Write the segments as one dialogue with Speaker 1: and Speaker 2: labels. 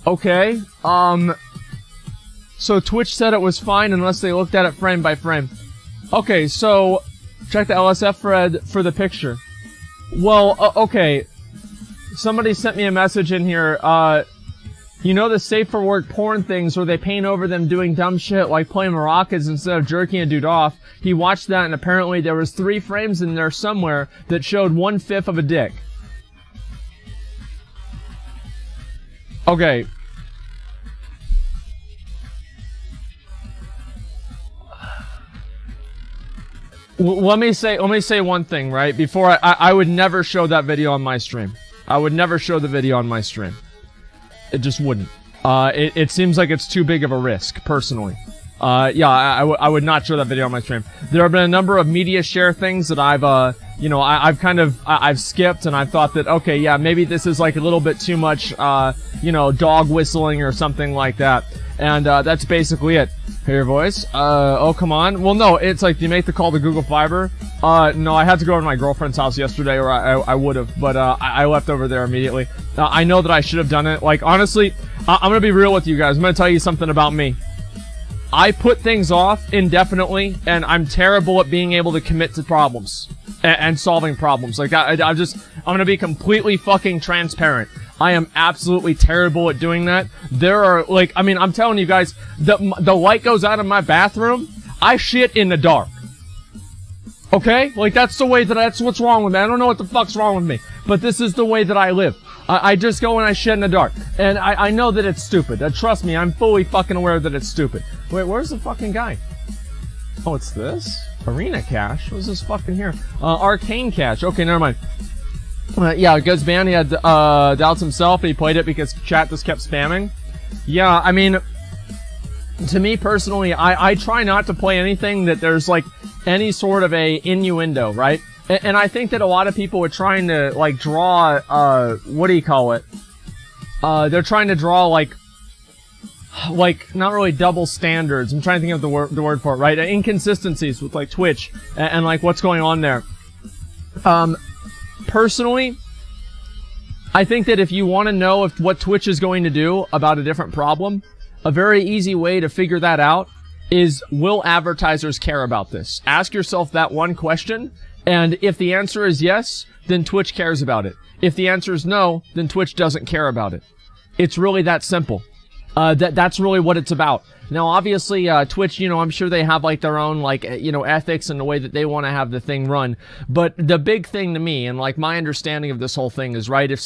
Speaker 1: Okay, so Twitch said it was fine unless they looked at it frame by frame. Okay, so check the LSF thread for the picture. Well, okay. Somebody sent me a message in here, you know the safe for work porn things where they paint over them doing dumb shit like playing maracas instead of jerking a dude off? He watched that and apparently there was 3 frames in there somewhere that showed 1/5 of a dick. Okay. Let me say one thing, right? Before I would never show that video on my stream. I would never show the video on my stream. It just wouldn't. It seems like it's too big of a risk, personally. Yeah, I would not show that video on my stream. There have been a number of media share things that I've, you know, I've skipped and I thought that, okay, yeah, maybe this is like a little bit too much, you know, dog whistling or something like that. And, that's basically it. Hear your voice? Oh, come on. Well, no, it's like, do you make the call to Google Fiber? No, I had to go to my girlfriend's house yesterday, or I would've, but, I left over there immediately. I know that I should have done it. Like, honestly, I'm gonna be real with you guys. I'm gonna tell you something about me. I put things off indefinitely, and I'm terrible at being able to commit to problems. And solving problems. Like, I'm gonna be completely fucking transparent. I am absolutely terrible at doing that. There are, like, I mean, I'm telling you guys, the light goes out of my bathroom, I shit in the dark. Okay? Like, that's what's wrong with me. I don't know what the fuck's wrong with me. But this is the way that I live. I just go and I shit in the dark. And I know that it's stupid. Trust me, I'm fully fucking aware that it's stupid. Wait, where's the fucking guy? Oh, it's this? Arena Cache? What's this fucking here? Arcane Cache. Okay, never mind. Yeah, Goods Band, he had, doubts himself, and he played it because chat just kept spamming. Yeah, I mean, to me personally, I try not to play anything that there's, like, any sort of a innuendo, right? And I think that a lot of people are trying to, like, draw, what do you call it? They're trying to draw, like, not really double standards. I'm trying to think of the word for it, right? Inconsistencies with, like, Twitch, and like, what's going on there. Personally, I think that if you want to know what Twitch is going to do about a different problem, a very easy way to figure that out is, will advertisers care about this? Ask yourself that one question, and if the answer is yes, then Twitch cares about it. If the answer is no, then Twitch doesn't care about it. It's really that simple. That's really what it's about. Now, obviously, Twitch, you know, I'm sure they have, like, their own, like, you know, ethics and the way that they want to have the thing run. But the big thing to me, and, like, my understanding of this whole thing is, right, if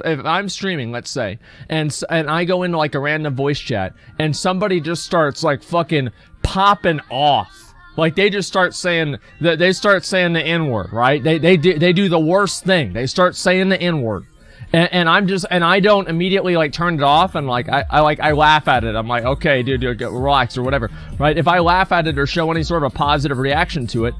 Speaker 1: I'm streaming, let's say, and I go into, like, a random voice chat, and somebody just starts, like, fucking popping off. Like, they just start saying, they start saying the N-word, right? They do the worst thing. They start saying the N-word. And I don't immediately, like, turn it off, and, like, I laugh at it. I'm like, okay, dude, relax, or whatever, right? If I laugh at it or show any sort of a positive reaction to it,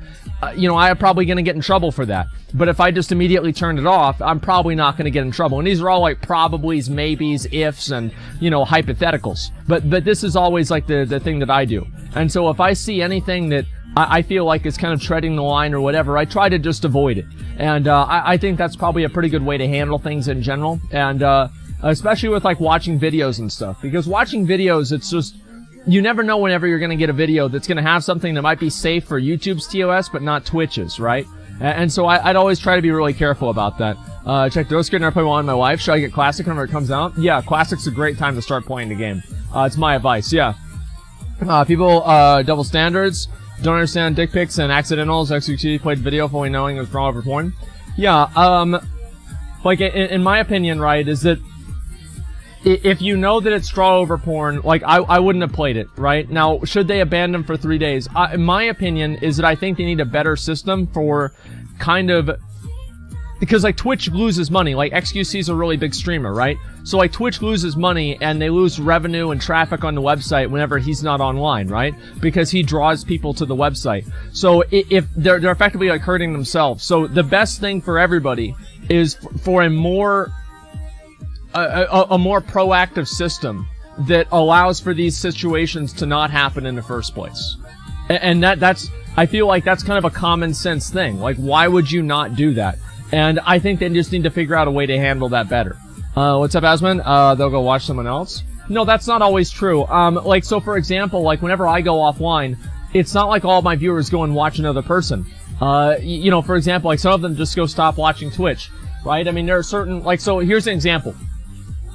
Speaker 1: you know, I'm probably gonna get in trouble for that. But if I just immediately turn it off, I'm probably not gonna get in trouble. And these are all, like, probablys, maybes, ifs, and, you know, hypotheticals. But this is always, like, the thing that I do. And so if I see anything that I feel like it's kind of treading the line or whatever, I try to just avoid it. And I think that's probably a pretty good way to handle things in general. And especially with, like, watching videos and stuff. Because watching videos, it's just, you never know whenever you're going to get a video that's going to have something that might be safe for YouTube's TOS, but not Twitch's, right? And so I'd always try to be really careful about that. Check those screen. I play one in my life. Should I get Classic whenever it comes out? Yeah, Classic's a great time to start playing the game. It's my advice, yeah. People, double standards. Don't understand dick pics and accidentals. XQC played video fully knowing it was drawn over porn. Yeah, like, in my opinion, right, is that if you know that it's draw over porn, like, I wouldn't have played it, right? Now, should they abandon for 3 days? In my opinion, is that I think they need a better system for kind of, because, like, Twitch loses money. Like, XQC's a really big streamer, right? So, like, Twitch loses money, and they lose revenue and traffic on the website whenever he's not online, right? Because he draws people to the website. So, if they're effectively, like, hurting themselves. So, the best thing for everybody is for a more proactive system that allows for these situations to not happen in the first place. And that's, I feel like that's kind of a common sense thing. Like, why would you not do that? And I think they just need to figure out a way to handle that better. What's up, Asmon? They'll go watch someone else. No, that's not always true. Like, so for example, like whenever I go offline, it's not like all my viewers go and watch another person. You know, for example, like some of them just go stop watching Twitch, right? I mean, there are certain, like, so here's an example.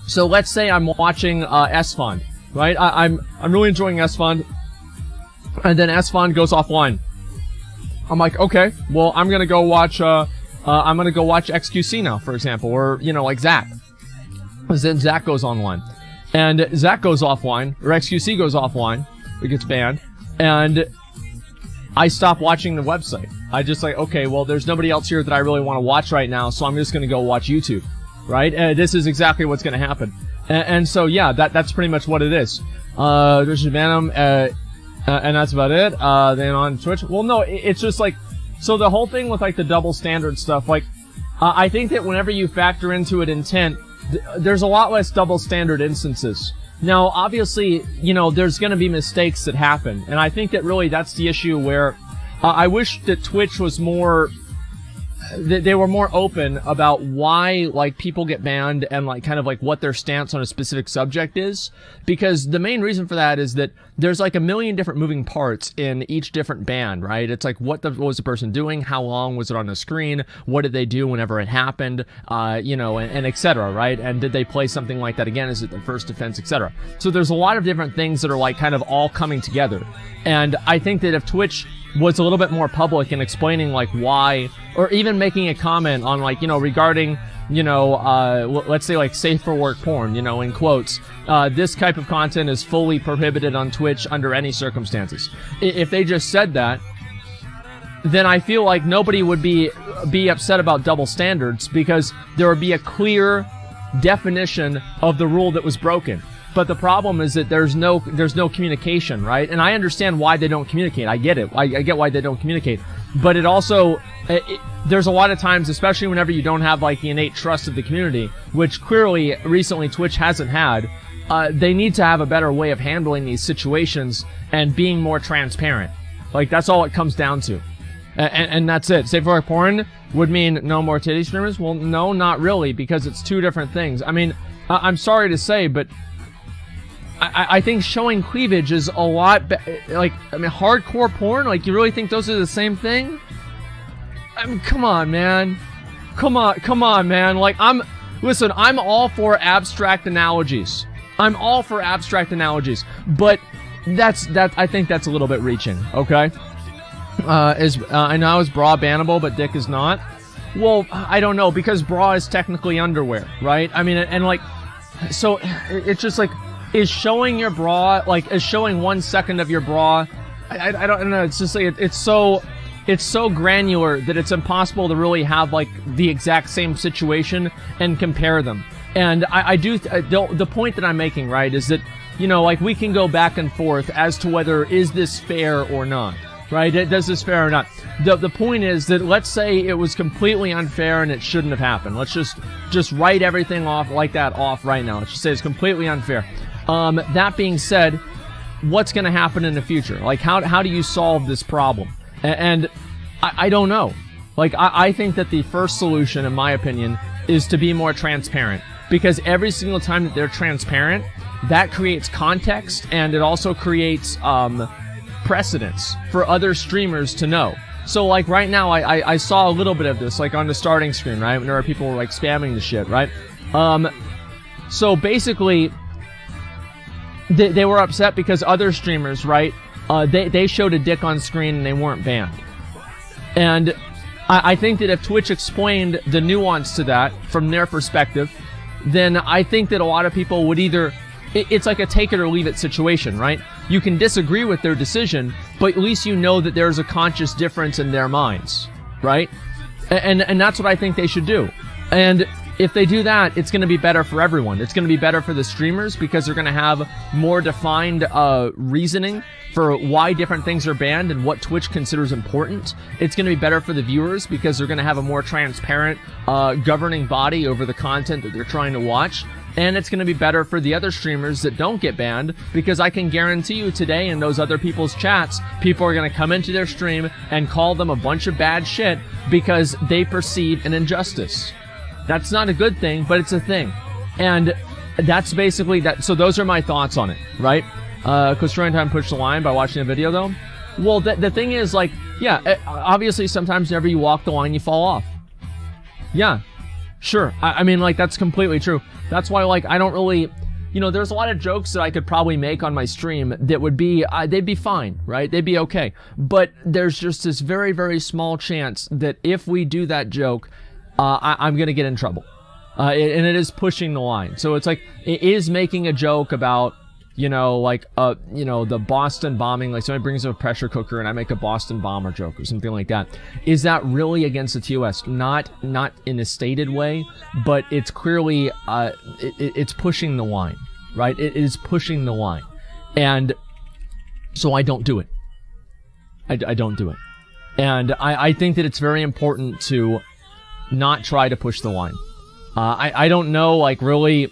Speaker 1: So let's say I'm watching, S-Fund, right? I'm really enjoying S-Fund, and then S-Fund goes offline. I'm like, okay, well, I'm gonna go watch XQC now, for example, or, you know, like Zach. Then Zach goes online. And Zach goes offline, or XQC goes offline, it gets banned, and I stop watching the website. I just like, okay, well, there's nobody else here that I really want to watch right now, so I'm just gonna go watch YouTube, right? And this is exactly what's gonna happen. And so, yeah, that's pretty much what it is. There's Venom, and that's about it. Then on Twitch, well, no, it's just like, so the whole thing with like the double standard stuff, like, I think that whenever you factor into it intent, there's a lot less double standard instances. Now, obviously, you know, there's gonna be mistakes that happen, and I think that really that's the issue where, I wish that Twitch was more, they were more open about why, like, people get banned and, like, kind of, like, what their stance on a specific subject is. Because the main reason for that is that there's, like, a million different moving parts in each different ban, right? It's like, what was the person doing? How long was it on the screen? What did they do whenever it happened? You know, and et cetera, right? And did they play something like that again? Is it the first offense, et cetera? So there's a lot of different things that are, like, kind of all coming together. And I think that if Twitch was a little bit more public in explaining, like, why, or even making a comment on, like, you know, regarding, you know, let's say, like, safe for work porn, you know, in quotes, this type of content is fully prohibited on Twitch under any circumstances. If they just said that, then I feel like nobody would be upset about double standards, because there would be a clear definition of the rule that was broken. But the problem is that there's no communication, right? And I understand why they don't communicate. I get it. I get why they don't communicate. But it also, there's a lot of times, especially whenever you don't have, like, the innate trust of the community, which clearly recently Twitch hasn't had, they need to have a better way of handling these situations and being more transparent. Like, that's all it comes down to. And that's it. Safe for work porn would mean no more titty streamers? Well, no, not really, because it's two different things. I mean, I'm sorry to say, but I think showing cleavage is a lot like, I mean, hardcore porn? Like, you really think those are the same thing? I mean, come on, man. Come on, man. Like, listen, I'm all for abstract analogies. I'm all for abstract analogies. But I think that's a little bit reaching, okay? I know is bra bannable, but dick is not? Well, I don't know, because bra is technically underwear, right? I mean, and like, so it's just like, is showing your bra, like, is showing 1 second of your bra, I don't know, it's just like, it's so granular that it's impossible to really have, like, the exact same situation and compare them. And the point that I'm making, right, is that, you know, like, we can go back and forth as to whether is this fair or not, right? Does this fair or not? The point is that, let's say it was completely unfair and it shouldn't have happened. Let's just write everything off like that off right now. Let's just say it's completely unfair. That being said, what's going to happen in the future? Like, how do you solve this problem? And I don't know. Like, I think that the first solution, in my opinion, is to be more transparent. Because every single time that they're transparent, that creates context, and it also creates precedence for other streamers to know. So, like, right now, I saw a little bit of this, like, on the starting screen, right? When there were people, like, spamming the shit, right? So, basically, they were upset because other streamers, right, they showed a dick on screen and they weren't banned. And I think that if Twitch explained the nuance to that from their perspective, then I think that a lot of people would either, it's like a take it or leave it situation, right? You can disagree with their decision, but at least you know that there's a conscious difference in their minds, right? And that's what I think they should do. And if they do that, it's going to be better for everyone. It's going to be better for the streamers because they're going to have more defined reasoning for why different things are banned and what Twitch considers important. It's going to be better for the viewers because they're going to have a more transparent governing body over the content that they're trying to watch. And it's going to be better for the other streamers that don't get banned, because I can guarantee you today in those other people's chats, people are going to come into their stream and call them a bunch of bad shit because they perceive an injustice. That's not a good thing, but it's a thing. And that's basically that. So those are my thoughts on it, right? Because trying to push the line by watching a video, though. Well, the thing is, like, yeah, obviously sometimes whenever you walk the line, you fall off. Yeah, sure. I mean, like, that's completely true. That's why, like, I don't really, you know, there's a lot of jokes that I could probably make on my stream that would be, they'd be fine, right? They'd be okay. But there's just this very, very small chance that if we do that joke, I'm gonna get in trouble. And it is pushing the line. So it's like, it is making a joke about, you know, like, you know, the Boston bombing, like somebody brings up a pressure cooker and I make a Boston bomber joke or something like that. Is that really against the TOS? Not in a stated way, but it's clearly, it's pushing the line, right? It is pushing the line. And so I don't do it. I don't do it. And I think that it's very important to not try to push the line. I don't know, like, really,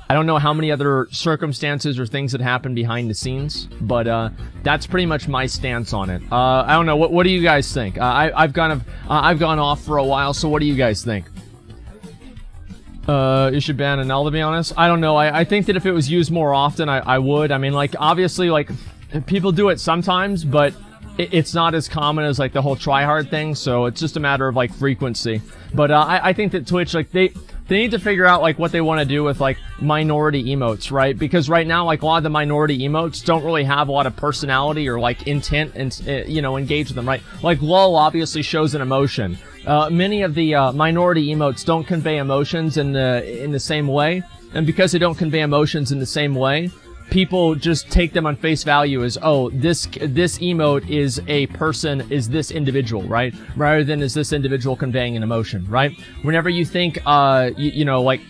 Speaker 1: I don't know how many other circumstances or things that happen behind the scenes, but that's pretty much my stance on it. I don't know. What do you guys think? I've gone off for a while, so what do you guys think? You should ban Anel, to be honest. I don't know. I think that if it was used more often, I would. I mean, like, obviously, like, people do it sometimes, but it's not as common as, like, the whole try-hard thing, so it's just a matter of, like, frequency. But I think that Twitch, like, they need to figure out, like, what they want to do with, like, minority emotes, right? Because right now, like, a lot of the minority emotes don't really have a lot of personality or, like, intent and, you know, engage with them, right? Like, LOL obviously shows an emotion. Many of the minority emotes don't convey emotions in the same way. And because they don't convey emotions in the same way, people just take them on face value as, oh, this emote is a person, is this individual, right? Rather than is this individual conveying an emotion, right? Whenever you think, you know, like,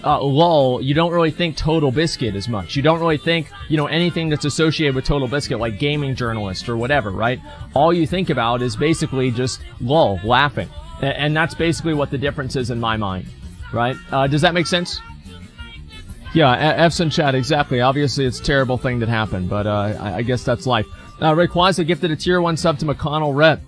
Speaker 1: LOL, you don't really think Total Biscuit as much. You don't really think, you know, anything that's associated with Total Biscuit, like gaming journalist or whatever, right? All you think about is basically just LOL, laughing. And that's basically what the difference is in my mind, right? Does that make sense? Yeah, F's in chat, exactly. Obviously, it's a terrible thing that happened, but I guess that's life. Rayquaza gifted a tier 1 sub to McConnell Rep.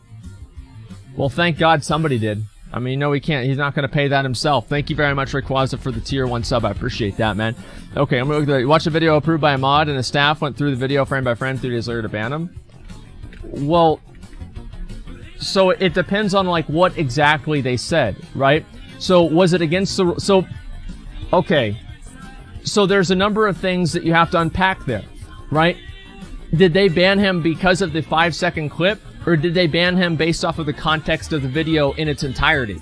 Speaker 1: Well, thank God somebody did. I mean, no, he can't. He's not going to pay that himself. Thank you very much, Rayquaza, for the tier 1 sub. I appreciate that, man. Okay, I'm going to watch a video approved by a mod, and the staff went through the video frame by frame 3 days later to ban him. Well, so it depends on, like, what exactly they said, right? So, was it against the... So, okay. So there's a number of things that you have to unpack there, right? Did they ban him because of the 5-second clip, or did they ban him based off of the context of the video in its entirety?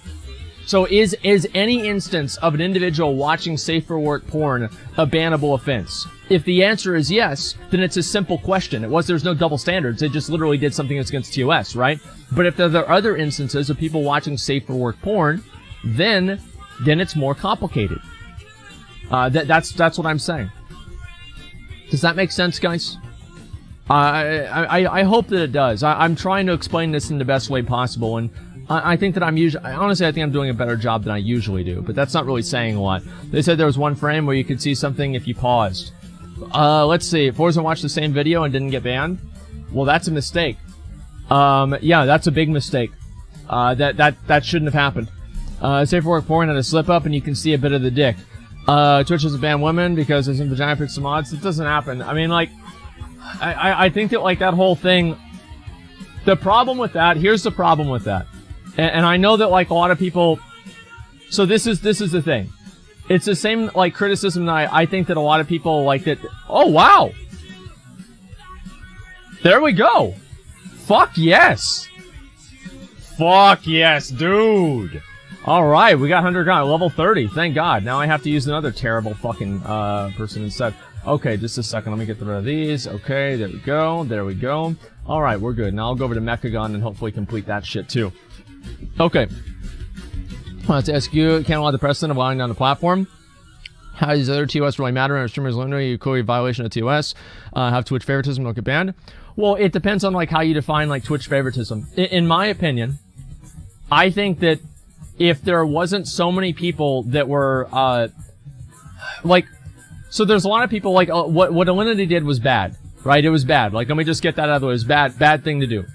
Speaker 1: So is any instance of an individual watching safe for work porn a bannable offense? If the answer is yes, then it's a simple question. There's no double standards. They just literally did something that's against TOS, right? But if there are other instances of people watching safe for work porn, then it's more complicated. That's what I'm saying. Does that make sense, guys? I hope that it does. I'm trying to explain this in the best way possible, and I think that honestly, I think I'm doing a better job than I usually do, but that's not really saying a lot. They said there was one frame where you could see something if you paused. Let's see. Forza watched the same video and didn't get banned? Well, that's a mistake. Yeah, that's a big mistake. That shouldn't have happened. Safe for work porn had a slip up and you can see a bit of the dick. Twitch doesn't ban women because there's some vagina pics mods. It doesn't happen. I mean, like, I think that, like, that whole thing, the problem with that, here's the problem with that. And I know that, like, a lot of people, so this is the thing. It's the same, like, criticism that I think that a lot of people, like, that, oh, wow! There we go! Fuck yes! Fuck yes, dude! Alright, we got 100 guys, level 30, thank God. Now I have to use another terrible fucking, person instead. Okay, just a second, let me get rid of these. Okay, there we go. Alright, we're good. Now I'll go over to Mechagon and hopefully complete that shit too. Okay. Let's ask you, can't allow the precedent of allowing down the platform. How does other TOS really matter? And streamers learn you clearly violation of TOS. Have Twitch favoritism, don't get banned. Well, it depends on, like, how you define, like, Twitch favoritism. In my opinion, I think that if there wasn't so many people that were, like, so there's a lot of people, like, what Alinity did was bad, right? It was bad. Like, let me just get that out of the way. It was bad thing to do.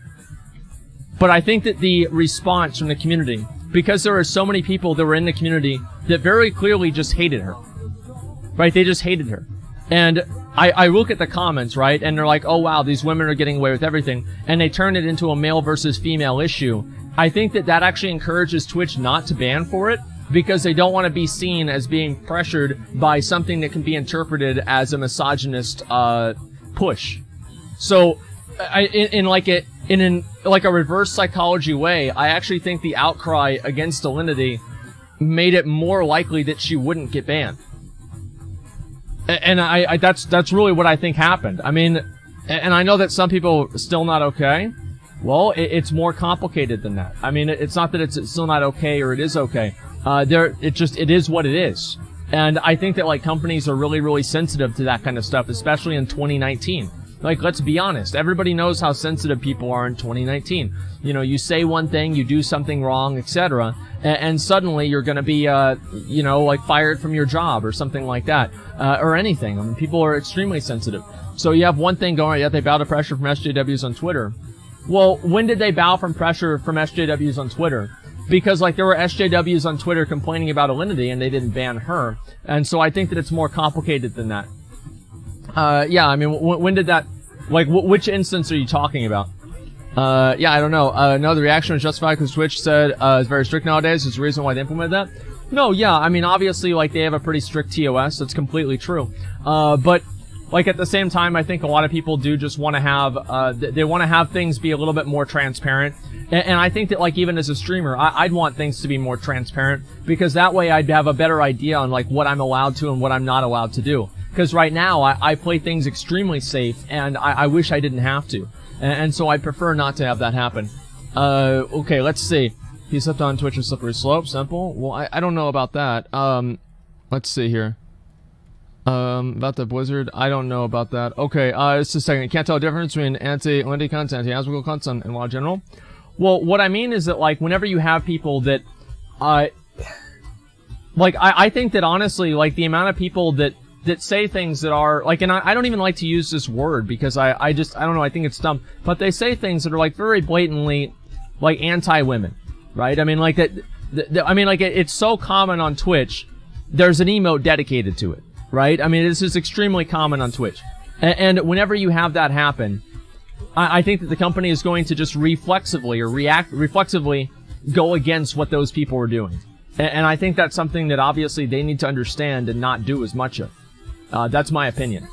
Speaker 1: But I think that the response from the community, because there are so many people that were in the community that very clearly just hated her, right? They just hated her. And I look at the comments, right? And they're like, oh wow, these women are getting away with everything. And they turn it into a male versus female issue. I think that actually encourages Twitch not to ban for it, because they don't want to be seen as being pressured by something that can be interpreted as a misogynist, push. So, in a reverse psychology way, I actually think the outcry against Alinity made it more likely that she wouldn't get banned. And that's really what I think happened. I mean, and I know that some people are still not okay. Well, it's more complicated than that. I mean, it's not that it's still not okay or it is okay. It is what it is. And I think that, like, companies are really, really sensitive to that kind of stuff, especially in 2019. Like, let's be honest. Everybody knows how sensitive people are in 2019. You know, you say one thing, you do something wrong, etc., and suddenly you're gonna be, like, fired from your job or something like that, or anything. I mean, people are extremely sensitive. So you have one thing going, they bow to pressure from SJWs on Twitter. Well, when did they bow from pressure from SJWs on Twitter? Because, like, there were SJWs on Twitter complaining about Alinity and they didn't ban her. And so I think that it's more complicated than that. Yeah, I mean, when did that, like, which instance are you talking about? Yeah, I don't know. No, the reaction was justified because Twitch said, it's very strict nowadays. There's a reason why they implemented that. No, yeah, I mean, obviously, like, they have a pretty strict TOS. That's completely true. But, like, at the same time, I think a lot of people do just want to have, they want to have things be a little bit more transparent. And I think that, like, even as a streamer, I'd want things to be more transparent, because that way I'd have a better idea on, like, what I'm allowed to and what I'm not allowed to do. Because right now, I play things extremely safe, and I wish I didn't have to. And so I prefer not to have that happen. Okay, let's see. He slipped on Twitch a slippery slope. Simple. Well, I don't know about that. Let's see here. About the Blizzard, I don't know about that. Okay, just a second. You can't tell the difference between anti-Lindy content, anti-Asmongold content, and WoW general. Well, what I mean is that, like, whenever you have people that, like, I think that, honestly, like, the amount of people that say things that are, like, and I don't even like to use this word, because I don't know, I think it's dumb, but they say things that are, like, very blatantly, like, anti-women, right? I mean, like, it's so common on Twitch, there's an emote dedicated to it, right? I mean, this is extremely common on Twitch. And whenever you have that happen, I think that the company is going to just reflexively go against what those people are doing. And I think that's something that obviously they need to understand and not do as much of. That's my opinion.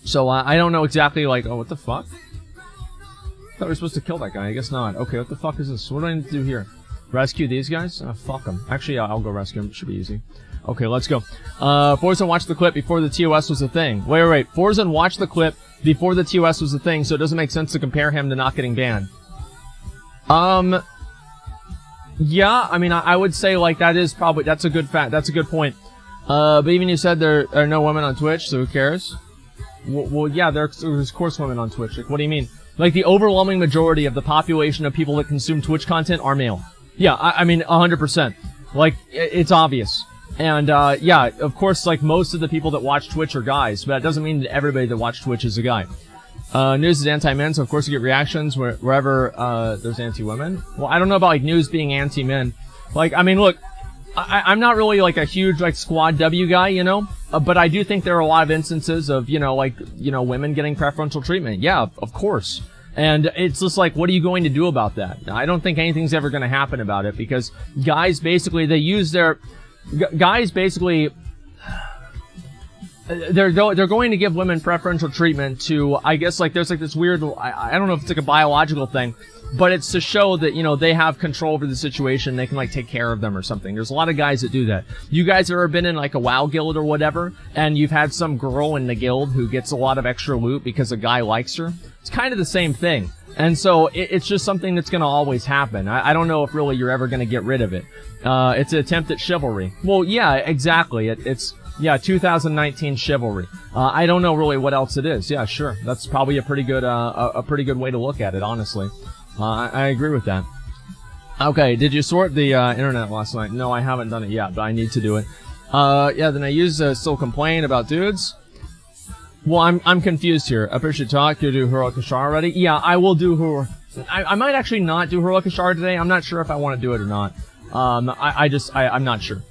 Speaker 1: So I don't know exactly, like, oh, what the fuck? I thought we were supposed to kill that guy. I guess not. Okay, what the fuck is this? What do I need to do here? Rescue these guys? Fuck them. Actually, I'll go rescue them. It should be easy. Okay, let's go. Forza watched the clip before the TOS was a thing. Wait. Forza watched the clip before the TOS was a thing, so it doesn't make sense to compare him to not getting banned. Yeah, I mean, I would say, like, that's a good fact. That's a good point. But even you said there are no women on Twitch, so who cares? Well, yeah, there's of course women on Twitch. Like, what do you mean? Like, the overwhelming majority of the population of people that consume Twitch content are male. Yeah, I mean, 100%. Like, it's obvious. And, yeah, of course, like, most of the people that watch Twitch are guys, but that doesn't mean that everybody that watch Twitch is a guy. News is anti-men, so of course you get reactions wherever, there's anti-women. Well, I don't know about, like, news being anti-men. Like, I mean, look, I'm not really, like, a huge, like, Squad W guy, you know? But I do think there are a lot of instances of, women getting preferential treatment. Yeah, of course. And it's just like, what are you going to do about that? I don't think anything's ever going to happen about it, because guys basically, they use their... Guys basically... They're going to give women preferential treatment to, I guess, like, there's, like, this weird, I don't know if it's, like, a biological thing, but it's to show that, they have control over the situation, they can, like, take care of them or something. There's a lot of guys that do that. You guys have ever been in, like, a WoW guild or whatever, and you've had some girl in the guild who gets a lot of extra loot because a guy likes her? It's kind of the same thing. And so, it's just something that's gonna always happen. I don't know if really you're ever gonna get rid of it. It's an attempt at chivalry. Well, yeah, exactly. It's... Yeah, 2019 chivalry. I don't know really what else it is. Yeah, sure. That's probably a pretty good way to look at it, honestly. I agree with that. Okay, did you sort the internet last night? No, I haven't done it yet, but I need to do it. Yeah, then I use still complain about dudes. Well, I'm confused here. I appreciate talk. You do Heroic Ashar already? Yeah, I will do Heroic. I might actually not do Heroic Ashar today. I'm not sure if I want to do it or not. I'm not sure.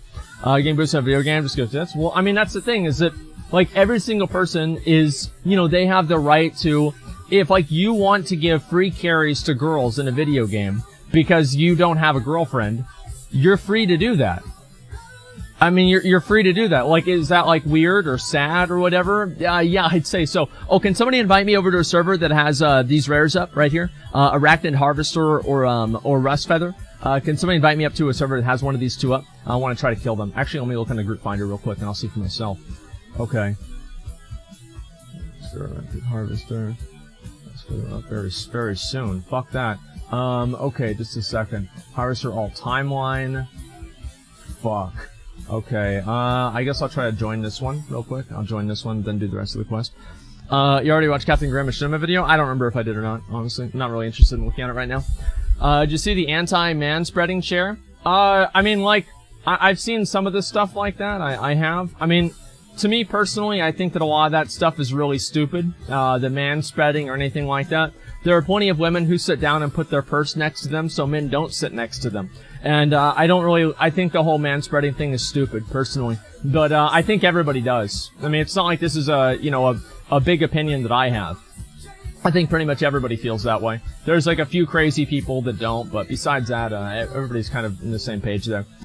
Speaker 1: Game boosts on video game, just goes, that's, well, I mean, that's the thing, is that, like, every single person is, you know, they have the right to, if, like, you want to give free carries to girls in a video game because you don't have a girlfriend, you're free to do that. I mean, you're free to do that. Like, is that, like, weird or sad or whatever? Yeah, I'd say so. Oh, can somebody invite me over to a server that has, these rares up right here? Arachnid Harvester or Rust Feather? Can somebody invite me up to a server that has one of these two up? I want to try to kill them. Actually, let me look on the group finder real quick and I'll see for myself. Okay. Arachnid Harvester. Let's put it up very soon. Fuck that. Okay, just a second. Harvester all timeline. Fuck. Okay, I guess I'll try to join this one real quick. I'll join this one, then do the rest of the quest. You already watched Captain Graham Machinima video? I don't remember if I did or not, honestly. I'm not really interested in looking at it right now. Did you see the anti-man spreading share? I mean, like, I've seen some of this stuff like that. I have. I mean, to me personally, I think that a lot of that stuff is really stupid. The man spreading or anything like that. There are plenty of women who sit down and put their purse next to them so men don't sit next to them. And, I think the whole man spreading thing is stupid, personally. But, I think everybody does. I mean, it's not like this is a big opinion that I have. I think pretty much everybody feels that way. There's like a few crazy people that don't, but besides that, everybody's kind of in the same page there.